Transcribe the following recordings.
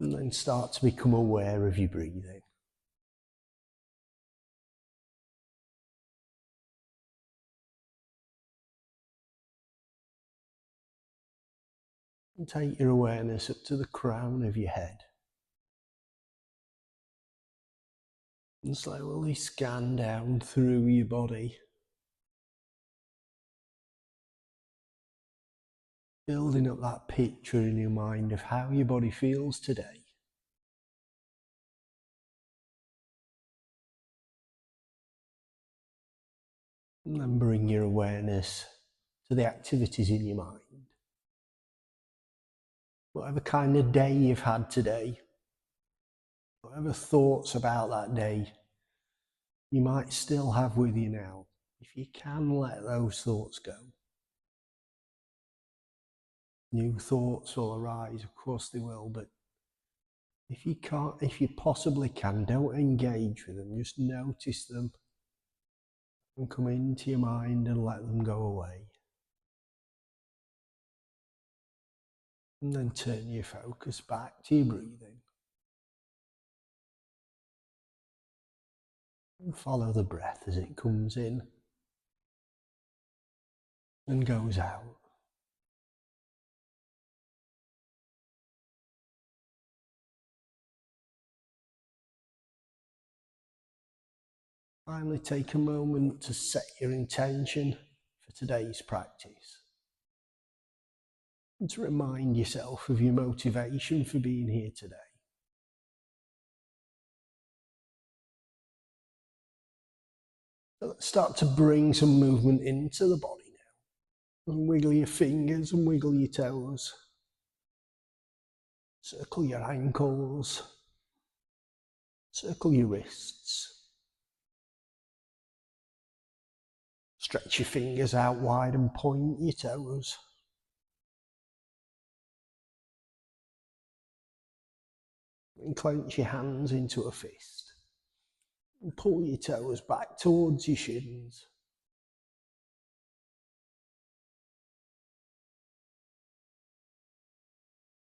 And then start to become aware of your breathing. And take your awareness up to the crown of your head. And slowly scan down through your body, building up that picture in your mind of how your body feels today. And then bring your awareness to the activities in your mind. Whatever kind of day you've had today, whatever thoughts about that day you might still have with you now, if you can let those thoughts go. New thoughts will arise, of course they will, but if you can't, if you possibly can, don't engage with them, just notice them and come into your mind and let them go away. And then turn your focus back to your breathing. And follow the breath as it comes in and goes out. Finally, take a moment to set your intention for today's practice. And to remind yourself of your motivation for being here today. So let's start to bring some movement into the body now. And wiggle your fingers and wiggle your toes. Circle your ankles. Circle your wrists. Stretch your fingers out wide and point your toes. And clench your hands into a fist. And pull your toes back towards your shins.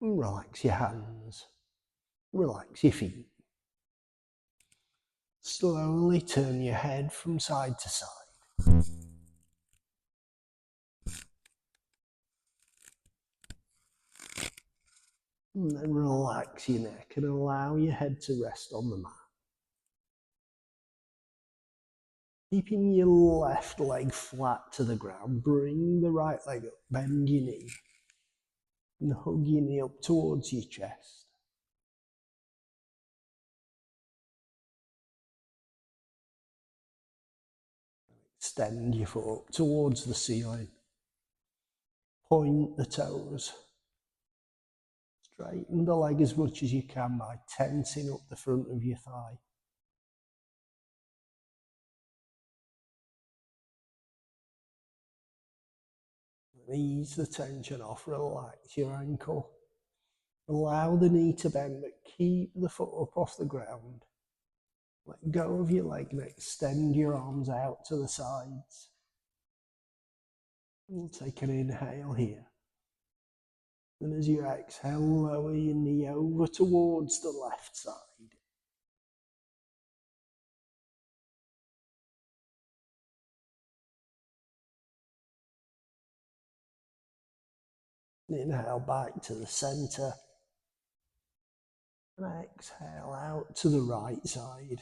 And relax your hands. Relax your feet. Slowly turn your head from side to side. And then relax your neck and allow your head to rest on the mat. Keeping your left leg flat to the ground, bring the right leg up, bend your knee, and hug your knee up towards your chest. Extend your foot up towards the ceiling. Point the toes. Straighten the leg as much as you can by tensing up the front of your thigh. Ease the tension off, relax your ankle. Allow the knee to bend, but keep the foot up off the ground. Let go of your leg and extend your arms out to the sides. We'll take an inhale here. And as you exhale, lower your knee over towards the left side. Inhale back to the center. And exhale out to the right side.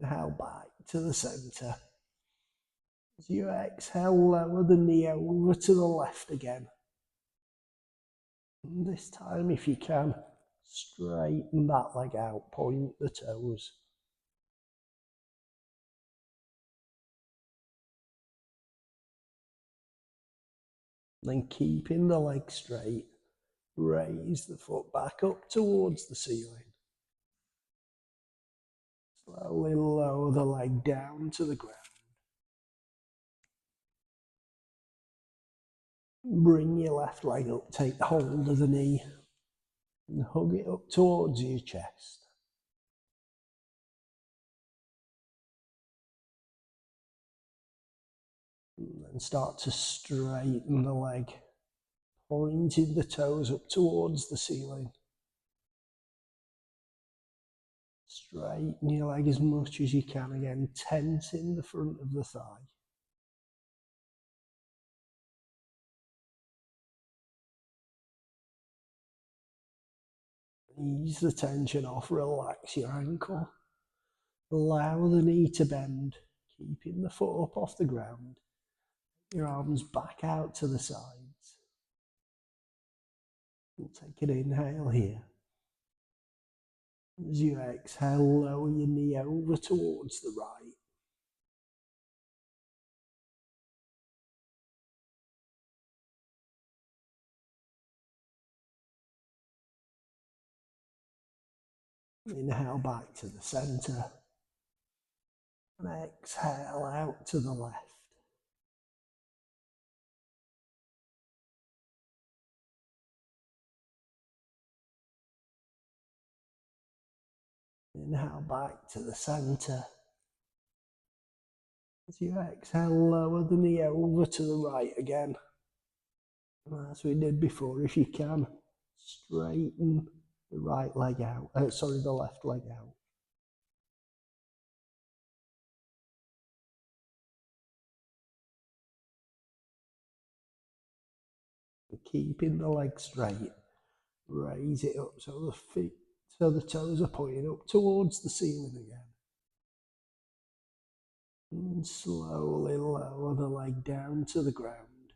Inhale back to the center. As you exhale, lower the knee over to the left again. And this time, if you can, straighten that leg out, point the toes. Then keeping the leg straight, raise the foot back up towards the ceiling. Slowly lower the leg down to the ground. Bring your left leg up, take hold of the knee and hug it up towards your chest. And start to straighten the leg, pointing the toes up towards the ceiling. Straighten your leg as much as you can again, tensing the front of the thigh. Ease the tension off, relax your ankle. Allow the knee to bend, keeping the foot up off the ground. Your arms back out to the sides. We'll take an inhale here. As you exhale, lower your knee over towards the right. Inhale back to the center. And exhale out to the left. Inhale back to the center. As you exhale, lower the knee over to the right again. And as we did before, if you can, straighten the right leg out. The left leg out. And keeping the leg straight, raise it up so the toes are pointing up towards the ceiling again. And slowly lower the leg down to the ground.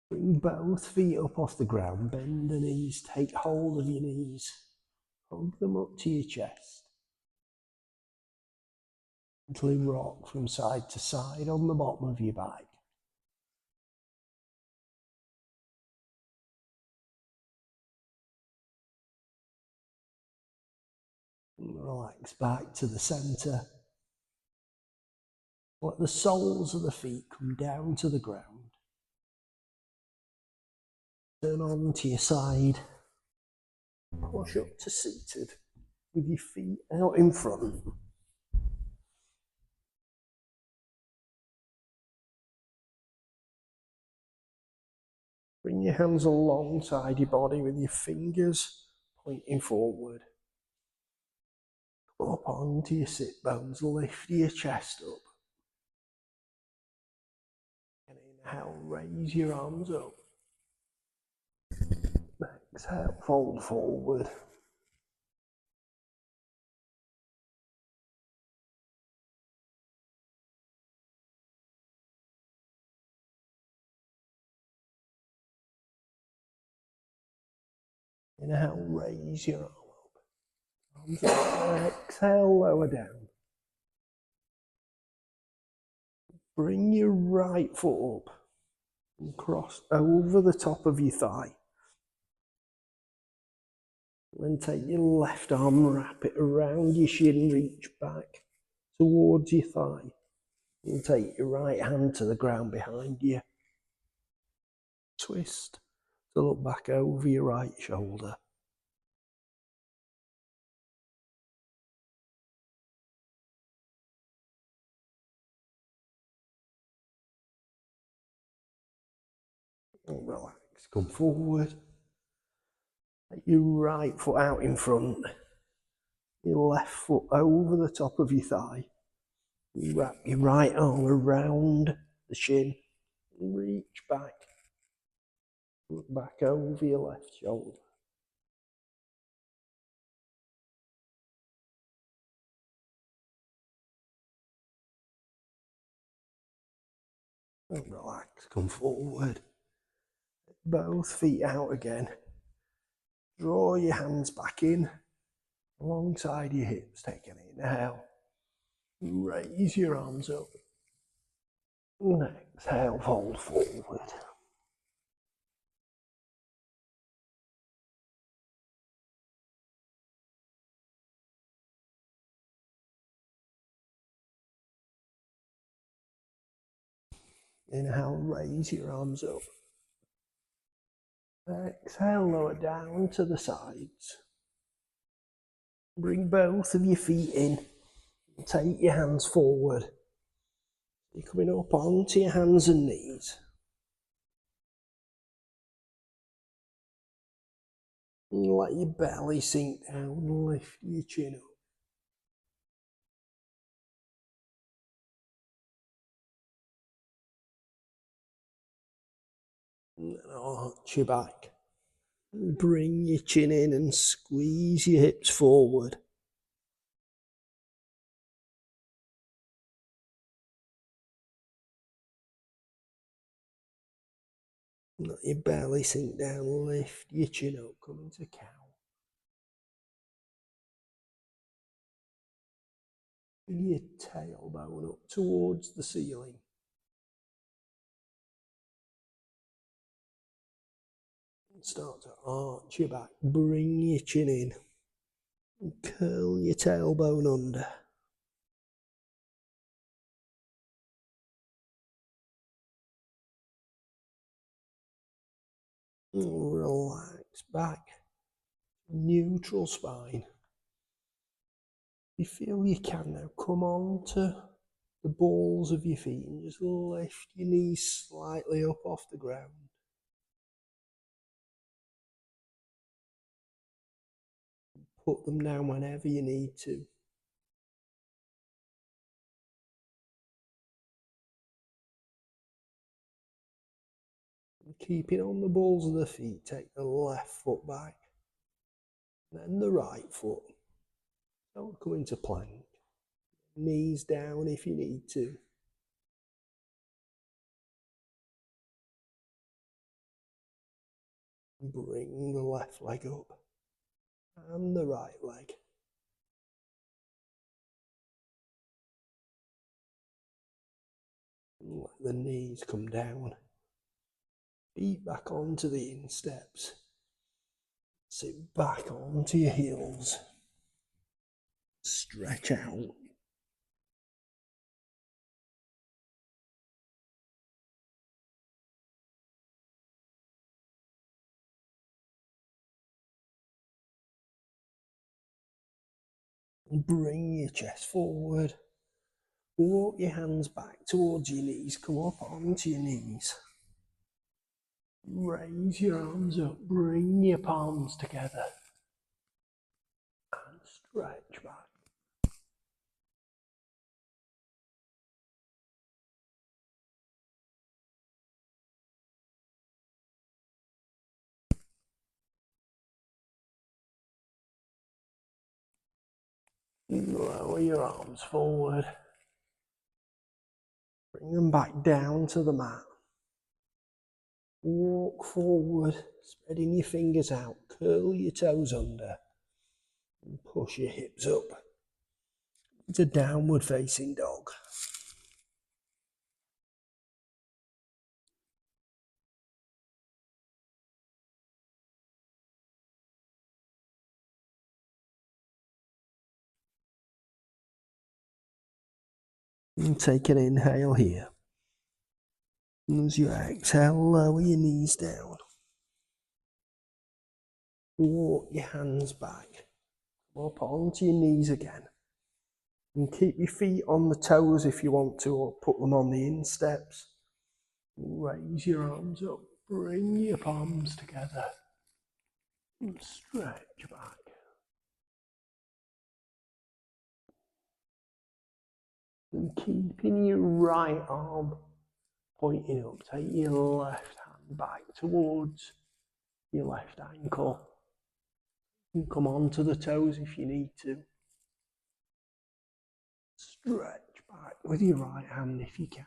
Bring both feet up off the ground, bend the knees, take hold of your knees, hug them up to your chest. Gently rock from side to side on the bottom of your back. And relax back to the center. Let the soles of the feet come down to the ground. Turn on to your side. Push up to seated with your feet out in front. Bring your hands alongside your body with your fingers pointing forward. Up onto your sit bones, lift your chest up. And inhale, raise your arms up. Exhale, fold forward. Inhale, raise your arm up. Arms up. Exhale, lower down. Bring your right foot up and cross over the top of your thigh. Then take your left arm, wrap it around your shin, reach back towards your thigh. And take your right hand to the ground behind you. Twist to look back over your right shoulder. And relax, come forward. Take your right foot out in front. Your left foot over the top of your thigh. You wrap your right arm around the shin. Reach back. Look back over your left shoulder. And relax, come forward. Both feet out again. Draw your hands back in alongside your hips. Take an inhale. Raise your arms up. And exhale, fold forward. Inhale, raise your arms up. Exhale, lower down to the sides. Bring both of your feet in. Take your hands forward. You're coming up onto your hands and knees. And let your belly sink down and lift your chin up. And then arch your back. And bring your chin in and squeeze your hips forward. Let your belly sink down, lift your chin up, come into cow. Bring your tailbone up towards the ceiling. And start to arch your back, bring your chin in, and curl your tailbone under. And relax back, neutral spine. You feel you can now come on to the balls of your feet and just lift your knees slightly up off the ground. Put them down whenever you need to. And keeping on the balls of the feet, take the left foot back, then the right foot. Don't go into plank. Knees down if you need to. Bring the left leg up and the right leg. And let the knees come down. Feet back onto the insteps. Sit back onto your heels. Stretch out. Bring your chest forward. Walk your hands back towards your knees. Come up onto your knees. Raise your arms up. Bring your palms together. And stretch back. Lower your arms forward. Bring them back down to the mat. Walk forward, spreading your fingers out. Curl your toes under. And push your hips up. It's a downward facing dog. And take an inhale here. And as you exhale, lower your knees down. Walk your hands back. Come up onto your knees again. And keep your feet on the toes if you want to, or put them on the insteps. Raise your arms up. Bring your palms together. And stretch back. And keeping your right arm pointing up, take your left hand back towards your left ankle. And come onto the toes if you need to. Stretch back with your right hand if you can.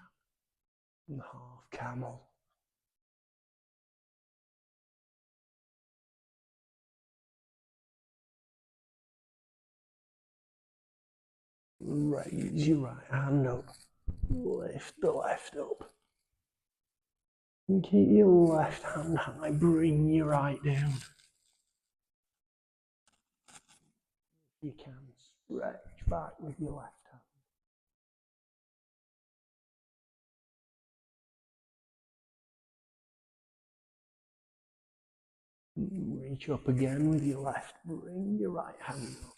And half camel. Raise your right hand up. Lift the left up. And keep your left hand high. Bring your right down. You can stretch back with your left hand. Reach up again with your left. Bring your right hand up.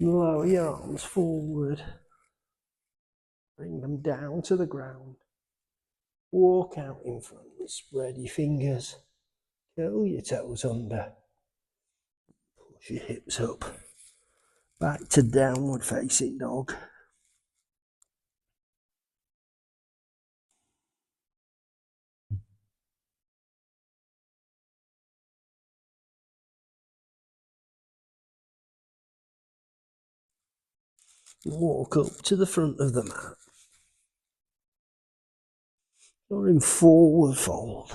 Lower your arms forward. Bring them down to the ground. Walk out in front, spread your fingers, curl your toes under, push your hips up, back to downward facing dog. Walk up to the front of the mat. You're in forward fold.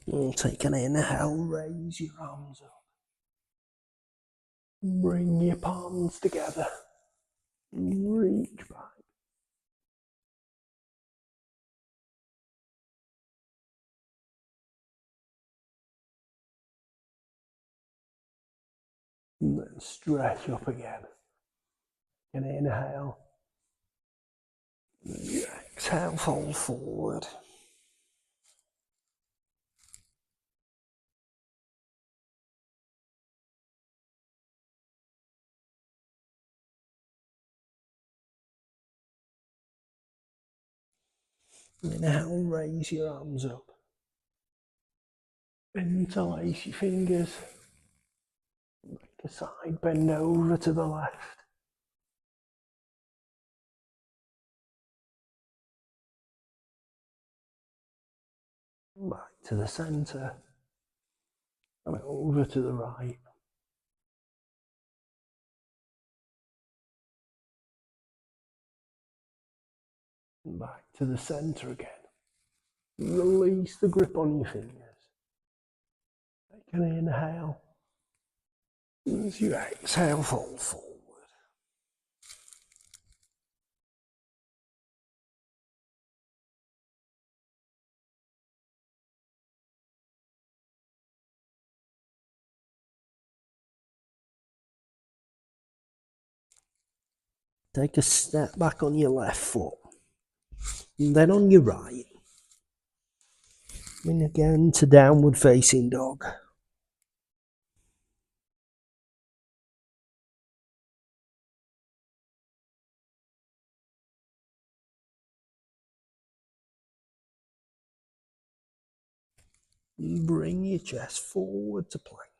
And take an inhale, raise your arms up. Bring your palms together. Reach back. And then stretch up again. And inhale. And exhale, fold forward. Inhale, raise your arms up. Interlace your fingers. Make a side bend over to the left. Back to the centre. And over to the right. And back to the centre again. Release the grip on your fingers. Take an inhale. As you exhale, fold forward. Take a step back on your left foot. And then on your right. And again to downward facing dog. Bring your chest forward to plank.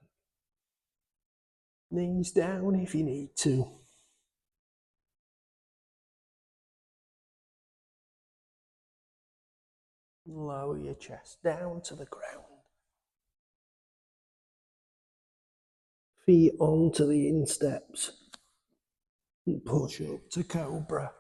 Knees down if you need to. Lower your chest down to the ground. Feet onto the insteps. And push up to cobra.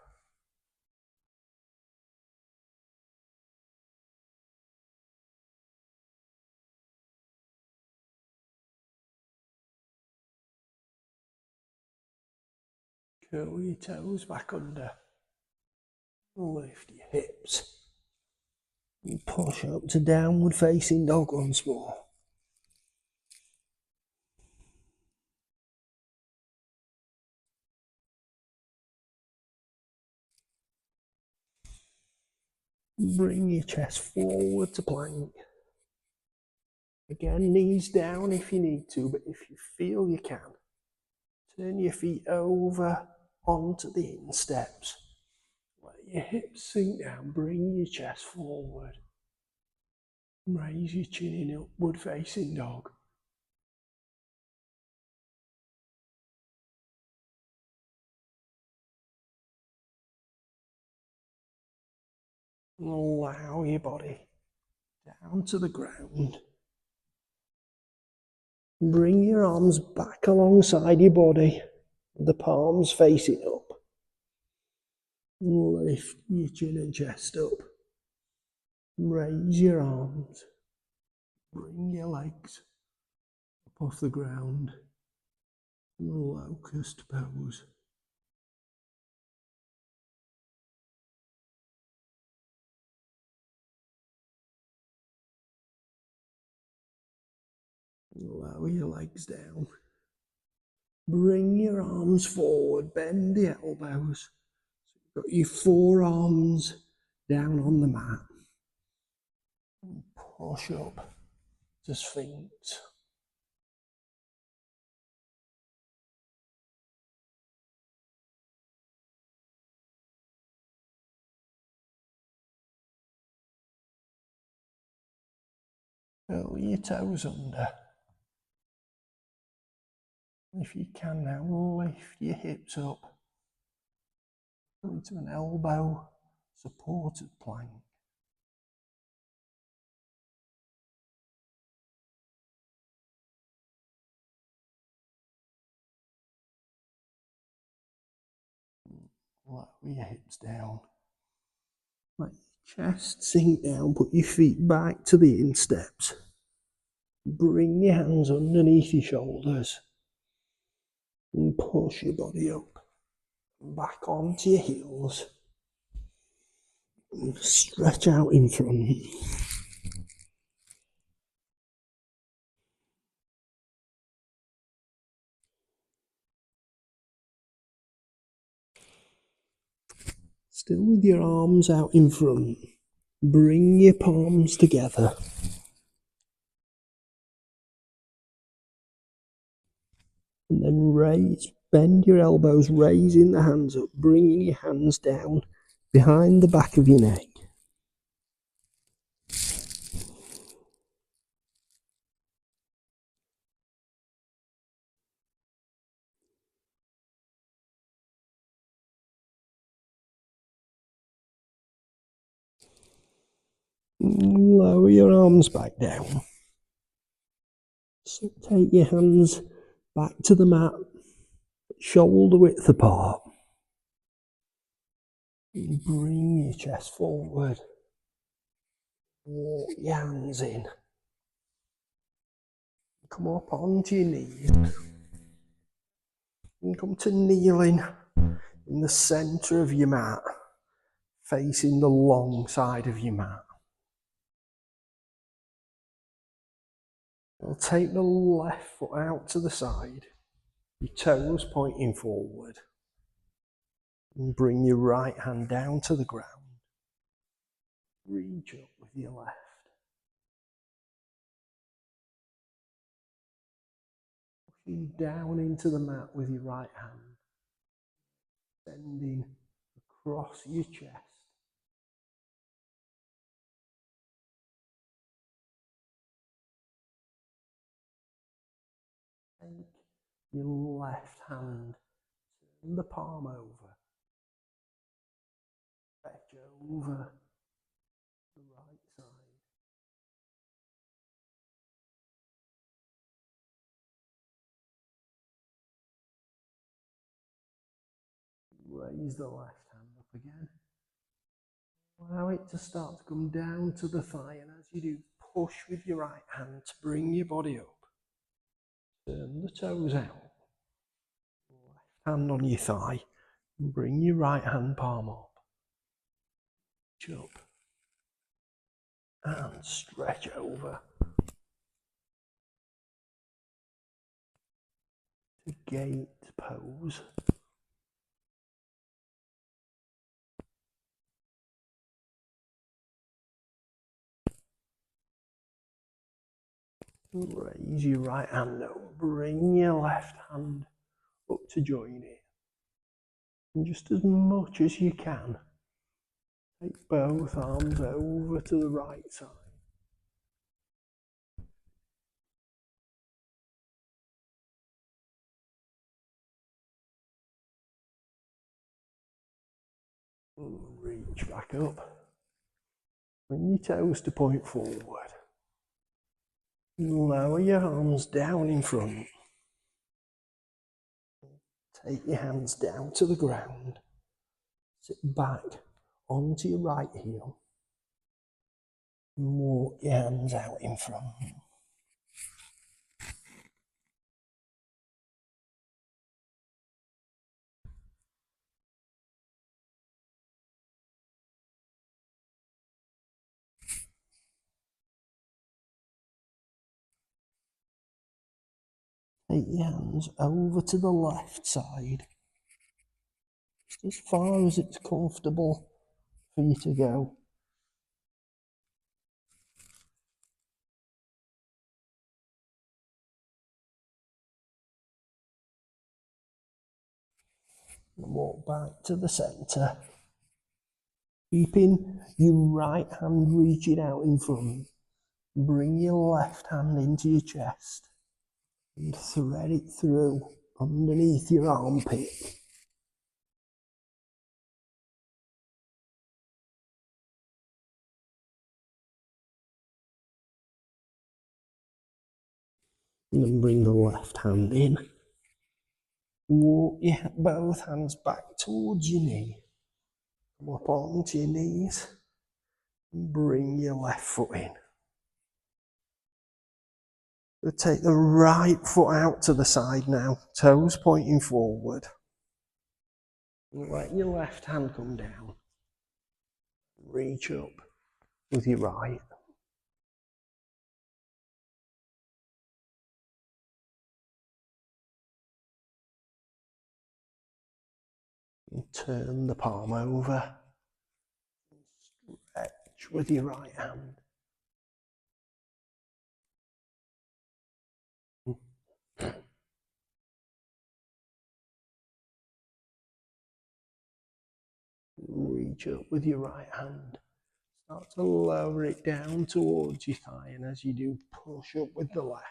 Curl your toes back under. Lift your hips. And push up to downward facing dog once more. Bring your chest forward to plank. Again, knees down if you need to, but if you feel you can, turn your feet over onto the insteps. Let your hips sink down, bring your chest forward. Raise your chin in upward facing dog. Allow your body down to the ground. Bring your arms back alongside your body, the palms facing up. Lift your chin and chest up. Raise your arms. Bring your legs up off the ground. Locust pose. Lower your legs down. Bring your arms forward, bend the elbows. So you've got your forearms down on the mat. And push up to Sphinx. Curl your toes under. If you can now, lift your hips up into an elbow supported plank. Lower your hips down. Let your chest sink down, put your feet back to the insteps. Bring your hands underneath your shoulders and push your body up. Back onto your heels. And stretch out in front. Still with your arms out in front. Bring your palms together. And then raise, bend your elbows, raising the hands up, bringing your hands down behind the back of your neck. Lower your arms back down. So take your hands back to the mat, shoulder width apart. And bring your chest forward. Walk your hands in. Come up onto your knees. And come to kneeling in the centre of your mat, facing the long side of your mat. Now take the left foot out to the side, your toes pointing forward. And bring your right hand down to the ground. Reach up with your left. Pushing down into the mat with your right hand. Bending across your chest. Take your left hand, turn the palm over. Stretch over the right side. Raise the left hand up again. Allow it to start to come down to the thigh, and as you do, push with your right hand to bring your body up. Turn the toes out. Left hand on your thigh, and bring your right hand palm up. Reach up. And stretch over. To gate pose. Raise your right hand up, bring your left hand up to join it. And just as much as you can, take both arms over to the right side. And reach back up. Bring your toes to point forward. And lower your arms down in front. Take your hands down to the ground. Sit back onto your right heel. And walk your hands out in front. Take your hands over to the left side. Just as far as it's comfortable for you to go. And walk back to the centre. Keeping your right hand reaching out in front. Bring your left hand into your chest and thread it through underneath your armpit. And then bring the left hand in. Walk both hands back towards your knee. Come up onto your knees. And bring your left foot in. So take the right foot out to the side now, toes pointing forward. And let your left hand come down. Reach up with your right. And turn the palm over. Stretch with your right hand. Reach up with your right hand. Start to lower it down towards your thigh, and as you do, push up with the left.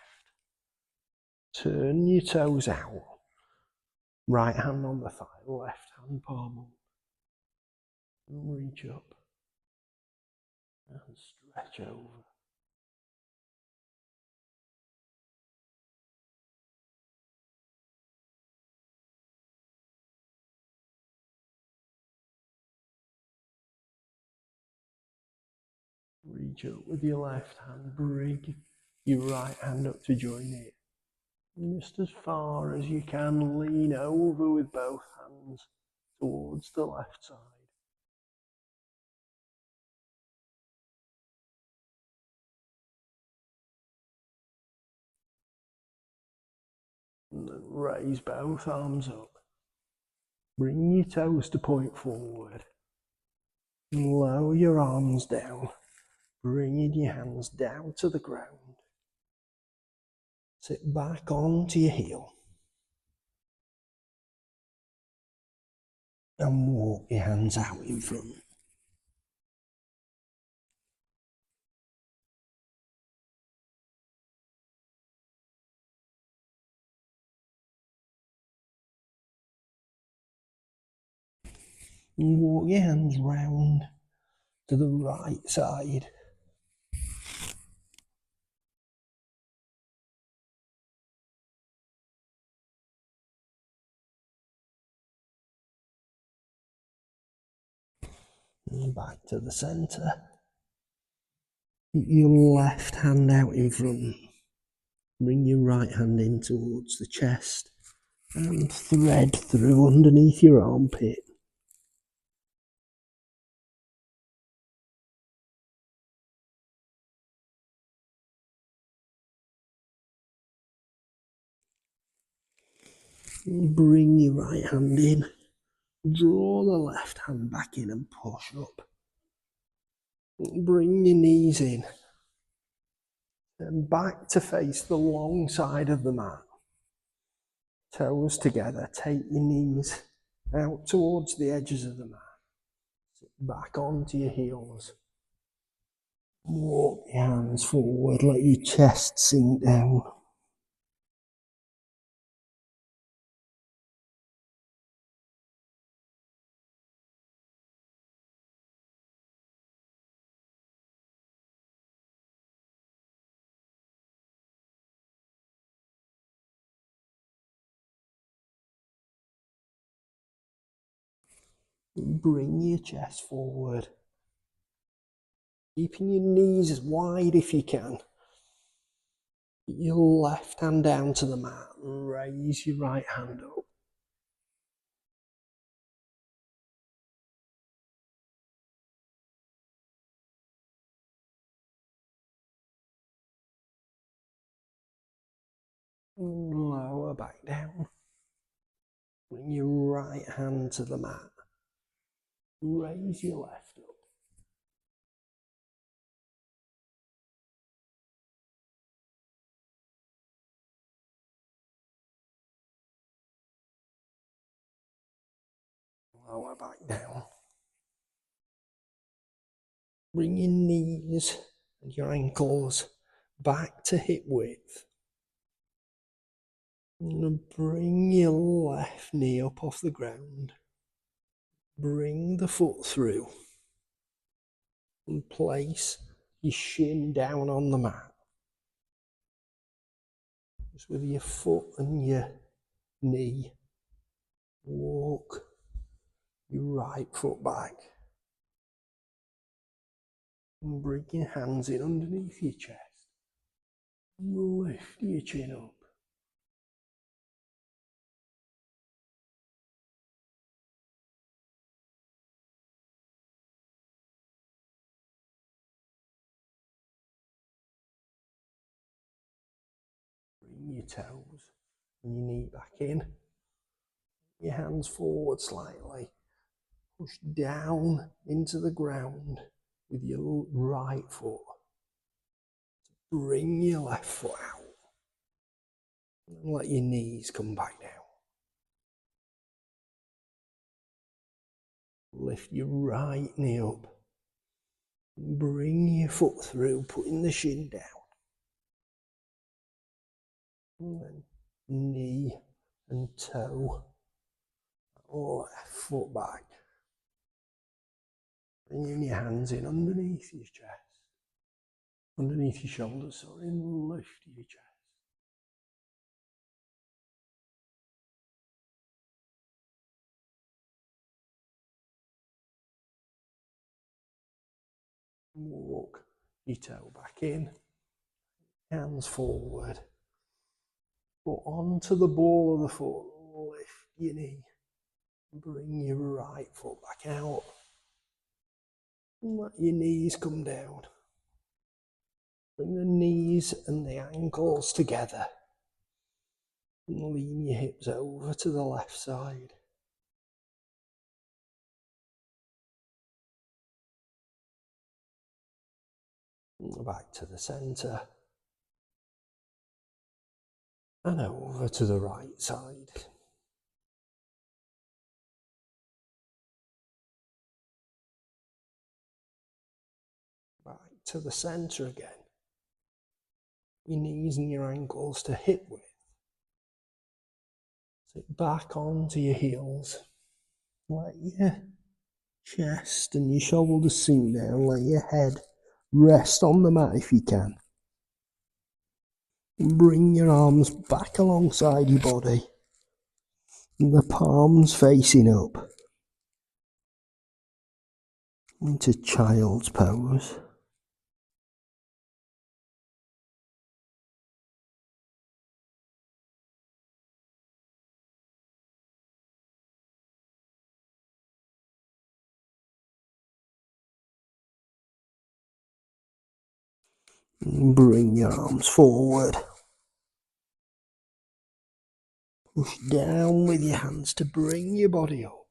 Turn your toes out. Right hand on the thigh, left hand palm up. Reach up and stretch over. Reach up with your left hand, bring your right hand up to join it. Just as far as you can, lean over with both hands towards the left side. And then raise both arms up. Bring your toes to point forward. Lower your arms down, bringing your hands down to the ground. Sit back onto your heel. And walk your hands out in front. And walk your hands round to the right side. And back to the centre. Keep your left hand out in front. Bring your right hand in towards the chest and thread through underneath your armpit. Bring your right hand in. Draw the left hand back in and push up. Bring your knees in. And back to face the long side of the mat. Toes together. Take your knees out towards the edges of the mat. Sit back onto your heels. Walk your hands forward. Let your chest sink down. Bring your chest forward. Keeping your knees as wide if you can. Put your left hand down to the mat. Raise your right hand up. And lower back down. Bring your right hand to the mat. Raise your left up. Lower back down. Bring your knees your ankles back to hip width. And bring your left knee up off the ground. Bring the foot through. And place your shin down on the mat. Just with your foot and your knee, walk your right foot back. And bring your hands in underneath your chest. And lift your chin up. Bring your toes and your knee back in. Your hands forward slightly. Push down into the ground with your right foot. Bring your left foot out. And let your knees come back down. Lift your right knee up. Bring your foot through, putting the shin down. And then knee and toe. Left foot back. Bringing your hands in underneath your chest. Underneath your shoulders, sorry, and lift your chest. Walk your toe back in. Hands forward. Foot onto the ball of the foot. Lift your knee. Bring your right foot back out. And let your knees come down. Bring the knees and the ankles together. And lean your hips over to the left side. And back to the centre. And over to the right side. Back to the centre again. Your knees and your ankles to hip width. Sit back onto your heels. Let your chest and your shoulders sink down. Let your head rest on the mat if you can. And bring your arms back alongside your body. And the palms facing up. Into child's pose. And bring your arms forward. Push down with your hands to bring your body up.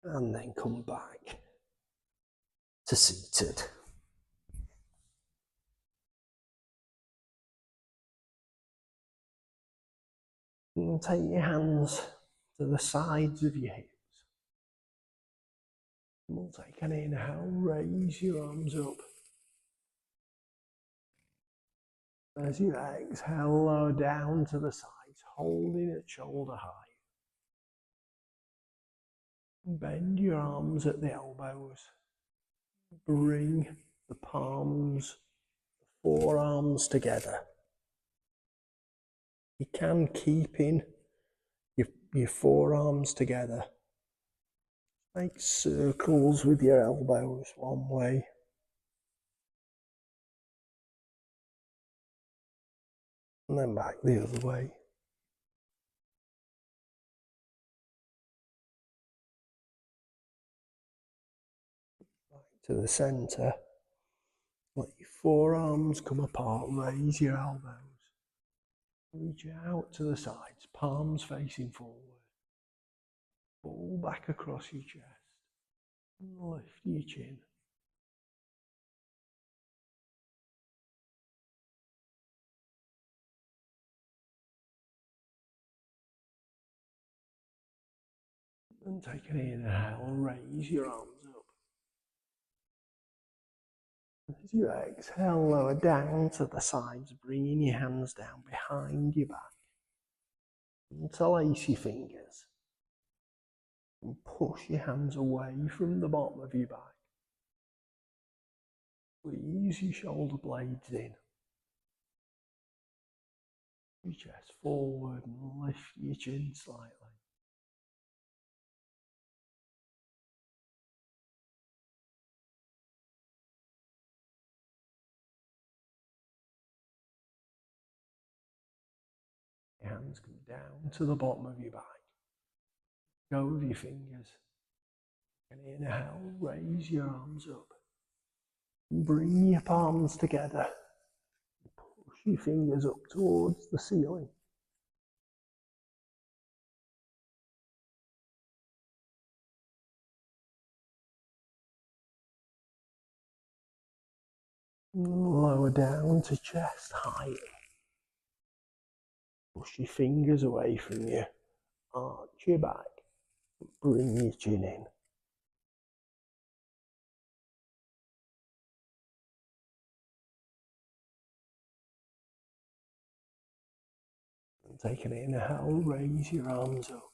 And then come back to seated. And take your hands to the sides of your hips. And we'll take an inhale, raise your arms up. As you exhale, lower down to the sides, holding at shoulder height. Bend your arms at the elbows. Bring the palms, the forearms together. You can keep in your forearms together. Make circles with your elbows one way. And then back the other way. Back to the centre. Let your forearms come apart, raise your elbows. Reach out to the sides, palms facing forward. Fall back across your chest. And lift your chin. And take an inhale, raise your arms up. As you exhale, lower down to the sides, bringing your hands down behind your back. Interlace your fingers and push your hands away from the bottom of your back. Squeeze your shoulder blades in. Your chest forward and lift your chin slightly. Your hands come down to the bottom of your back. Go with your fingers. And inhale, raise your arms up. Bring your palms together. Push your fingers up towards the ceiling. Lower down to chest height. Push your fingers away from you. Arch your back. Bring your chin in. And take an inhale, raise your arms up.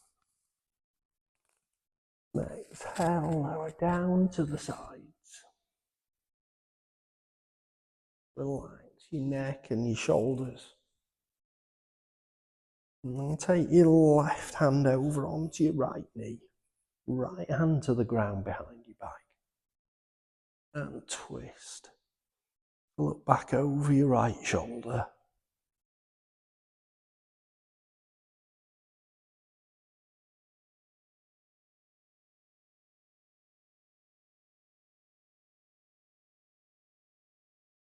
Exhale, lower down to the sides. Relax your neck and your shoulders. And then take your left hand over onto your right knee. Right hand to the ground behind your back. And twist. Look back over your right shoulder.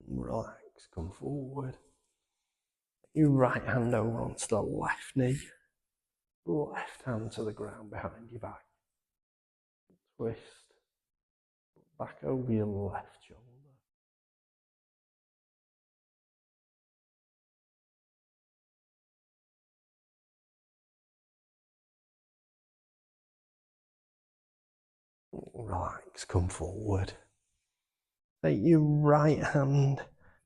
Relax, come forward. Your right hand over onto the left knee. Left hand to the ground behind your back. Twist. Back over your left shoulder. Relax, come forward. Take your right hand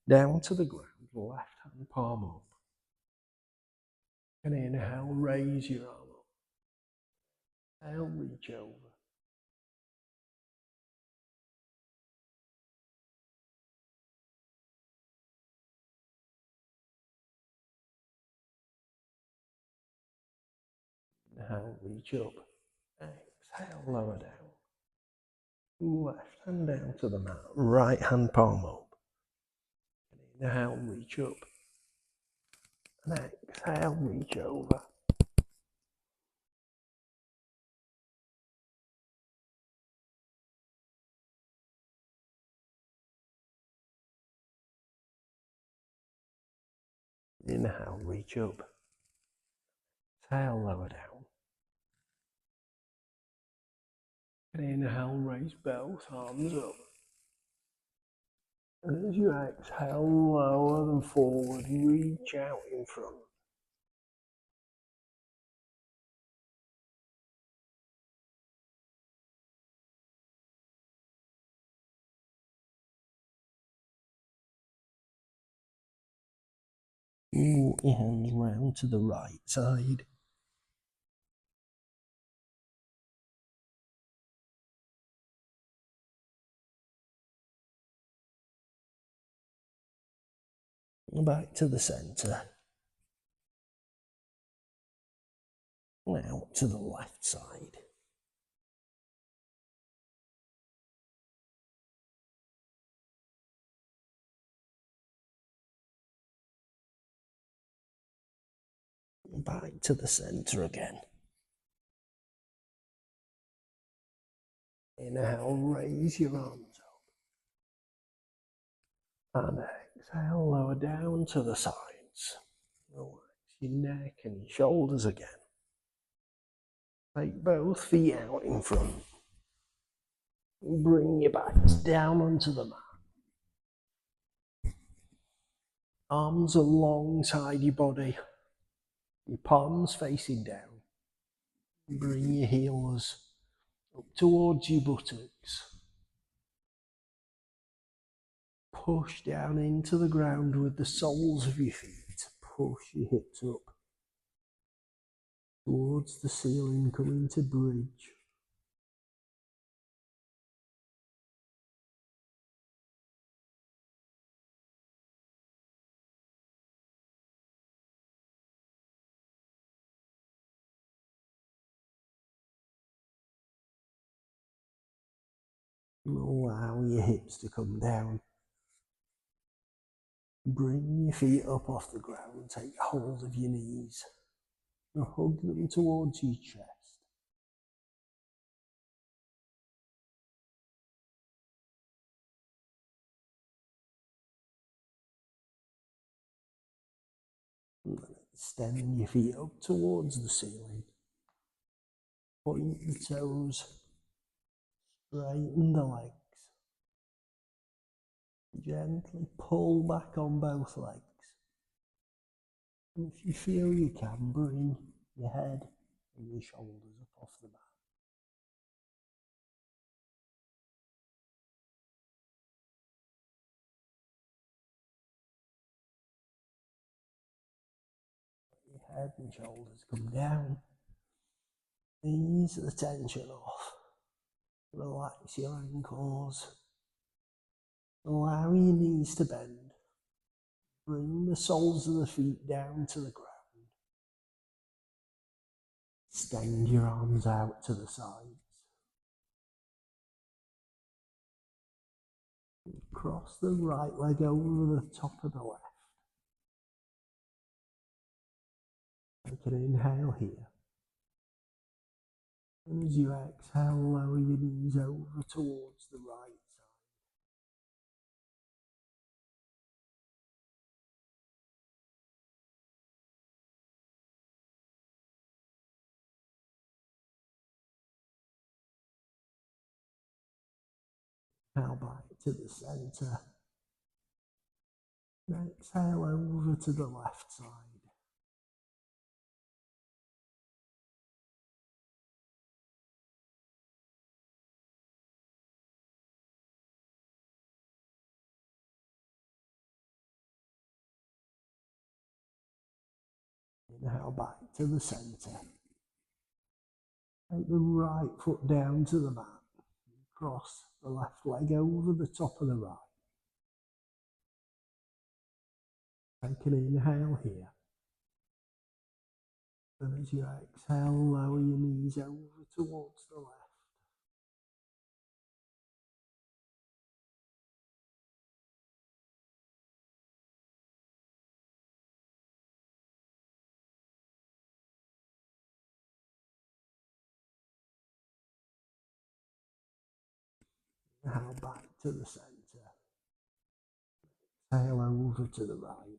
down to the ground, left hand palm up. And inhale, raise your arm up. Exhale, reach over. Inhale, reach up. Exhale, lower down. Left hand down to the mat, right hand palm up. Inhale, reach up. And exhale, reach over. Inhale, reach up. Exhale, lower down. And inhale, raise both arms up. And as you exhale, lower them forward, reach out in front. Walk your hands round to the right side. Back to the centre. Now to the left side. Back to the centre again. Inhale, raise your arms up. And exhale, lower down to the sides. Relax your neck and your shoulders again. Take both feet out in front. Bring your backs down onto the mat. Arms alongside your body. Your palms facing down. Bring your heels up towards your buttocks. push down into the ground with the soles of your feet. Push your hips up towards the ceiling, coming to bridge. Allow your hips to come down. Bring your feet up off the ground. Take hold of your knees and hug them towards your chest. And then extend your feet up towards the ceiling. Point the toes. Straighten the legs. Gently pull back on both legs. And if you feel you can, bring your head and your shoulders up off the mat. Let your head and shoulders come down. Ease the tension off. Relax your ankles. Allow your knees to bend. Bring the soles of the feet down to the ground. Extend your arms out to the sides. Cross the right leg over the top of the left. Take an inhale here. And as you exhale, lower your knees over towards the right side. Now back to the centre. Exhale over to the left side. Inhale back to the centre. Take the right foot down to the mat. Cross the left leg over the top of the right. Take an inhale here. And as you exhale, lower your knees over towards the left. Inhale back to the centre. Exhale over to the right.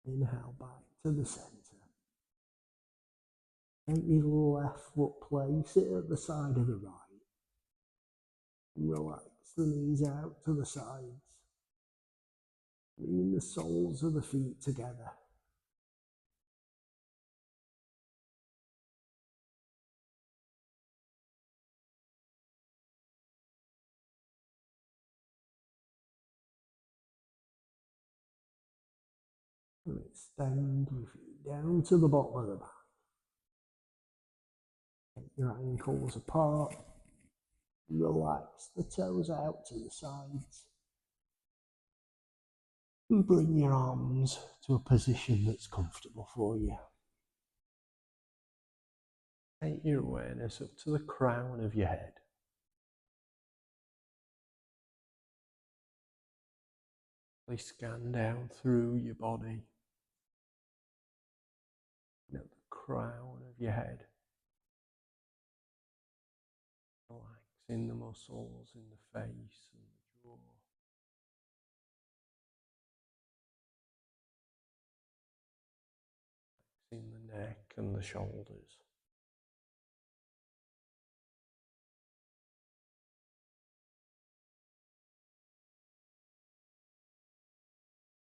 Inhale back to the centre. Take your left foot, place it at the side of the right. Relax the knees out to the sides. Bringing the soles of the feet together. And extend your feet down to the bottom of the mat. Take your ankles apart. Relax the toes out to the sides. And bring your arms to a position that's comfortable for you. Take your awareness up to the crown of your head. Please scan down through your body. At the crown of your head. Relaxing the muscles in the face and the jaw. Relaxing the neck and the shoulders.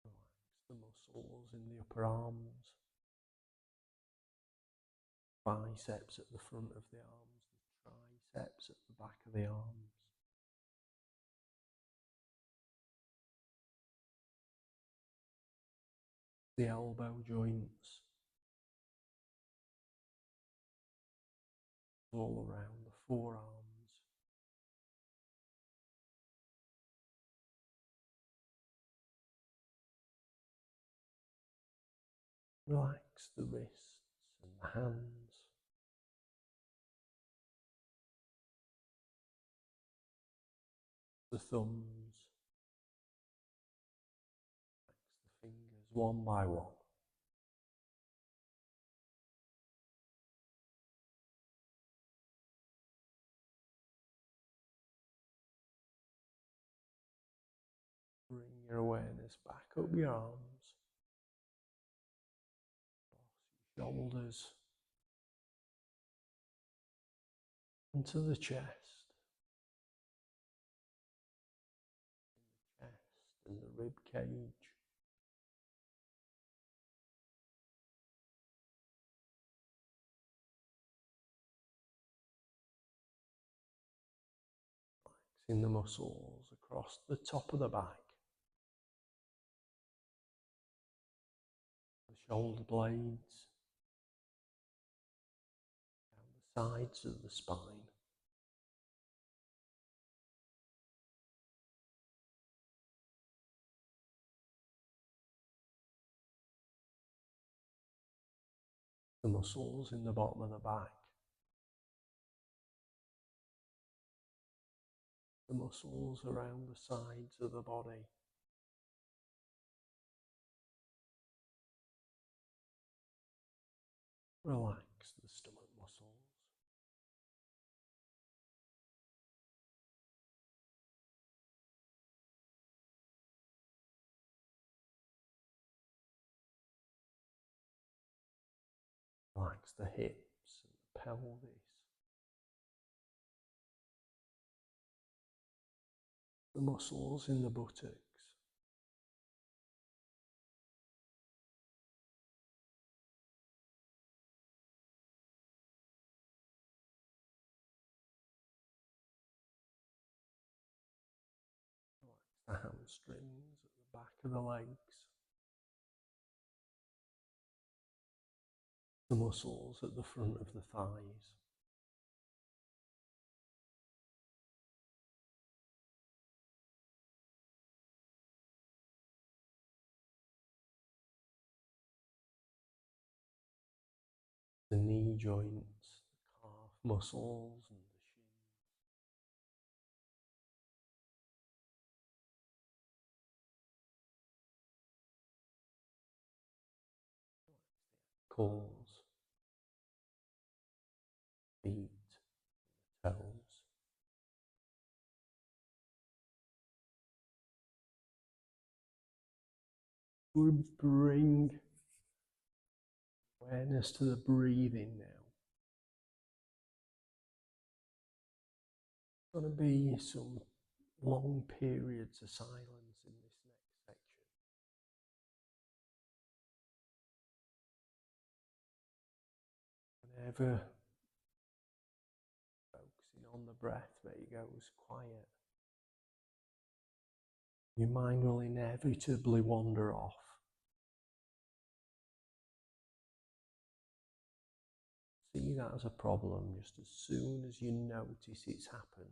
Relax the muscles upper arms, biceps at the front of the arms, the triceps at the back of the arms. The elbow joints, all around the forearms. Relax the wrists and the hands. The thumbs. Relax the fingers one by one. Bring your awareness back up your arms, across your shoulders, into the chest, and the rib cage. Relaxing the muscles across the top of the back, the shoulder blades, down the sides of the spine. The muscles in the bottom of the back, the muscles around the sides of the body. Relax the stomach muscles. Relax the hips and the pelvis. The muscles in the buttocks. Relax the hamstrings at the back of the legs. The muscles at the front of the thighs. The knee joints, the calf muscles and the shins. Ankles, feet, toes. We bring awareness to the breathing now. There's going to be some long periods of silence in this next section. Whenever focusing on the breath rate goes quiet, your mind will inevitably wander off. See that as a problem just as soon as you notice it's happened.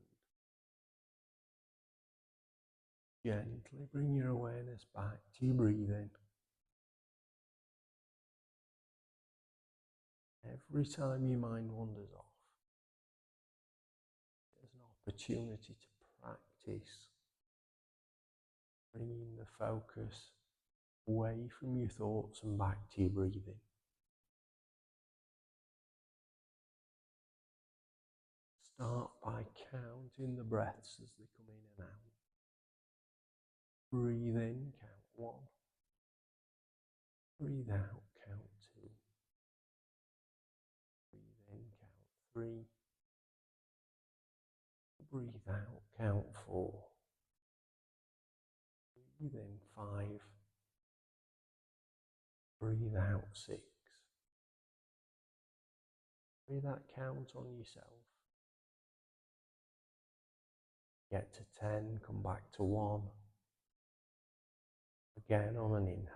Gently bring your awareness back to your breathing. Every time your mind wanders off, there's an opportunity to practice bringing the focus away from your thoughts and back to your breathing. Start by counting the breaths as they come in and out. Breathe in, count 1. Breathe out, count 2. Breathe in, count 3. Breathe out, count 4. Breathe in, 5. Breathe out 6. Breathe that count on yourself. Get to 10, come back to 1. Again on an inhale.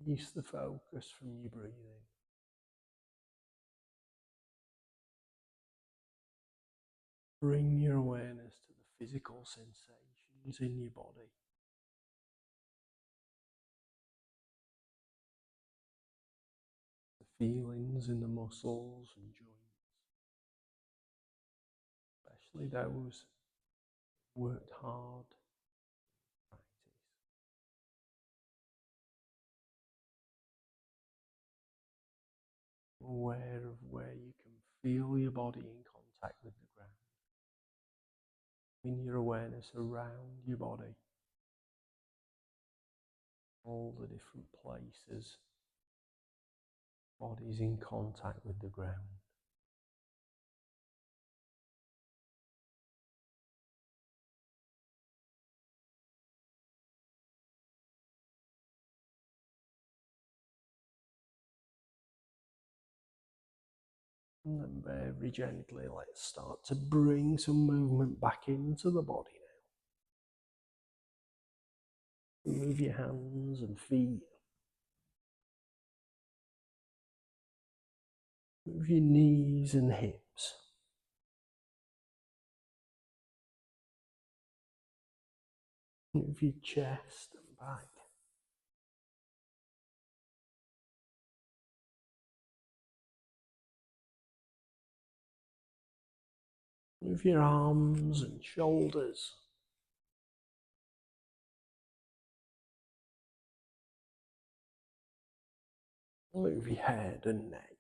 Release the focus from your breathing. Bring your awareness to the physical sensations in your body. The feelings in the muscles and joints, especially those who worked hard in practice. Aware of where you can feel your body in contact with the ground. Bring your awareness around your body, all the different places, body's in contact with the ground. And then very gently, let's start to bring some movement back into the body now. Move your hands and feet. Move your knees and hips. Move your chest and back. Move your arms and shoulders. Move your head and neck.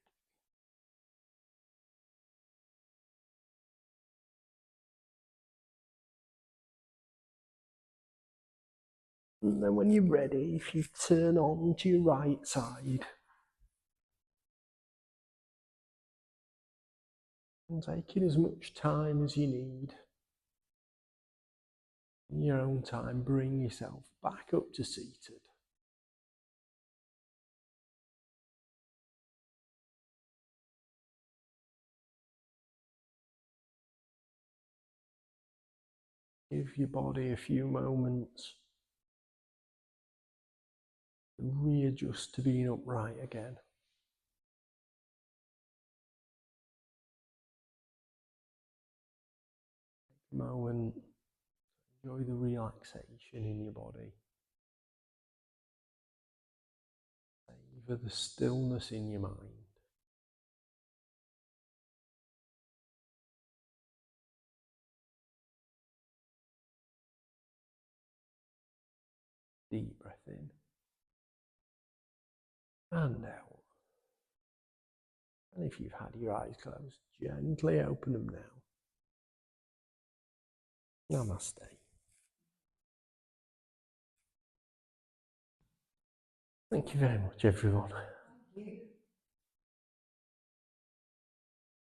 And then when you're ready, if you turn on to your right side, and taking as much time as you need, in your own time, bring yourself back up to seated. Give your body a few moments to readjust to being upright again. Take a moment to enjoy the relaxation in your body. Savor the stillness in your mind. Deep breath in and out. And if you've had your eyes closed, gently open them now. Namaste. Thank you very much, everyone.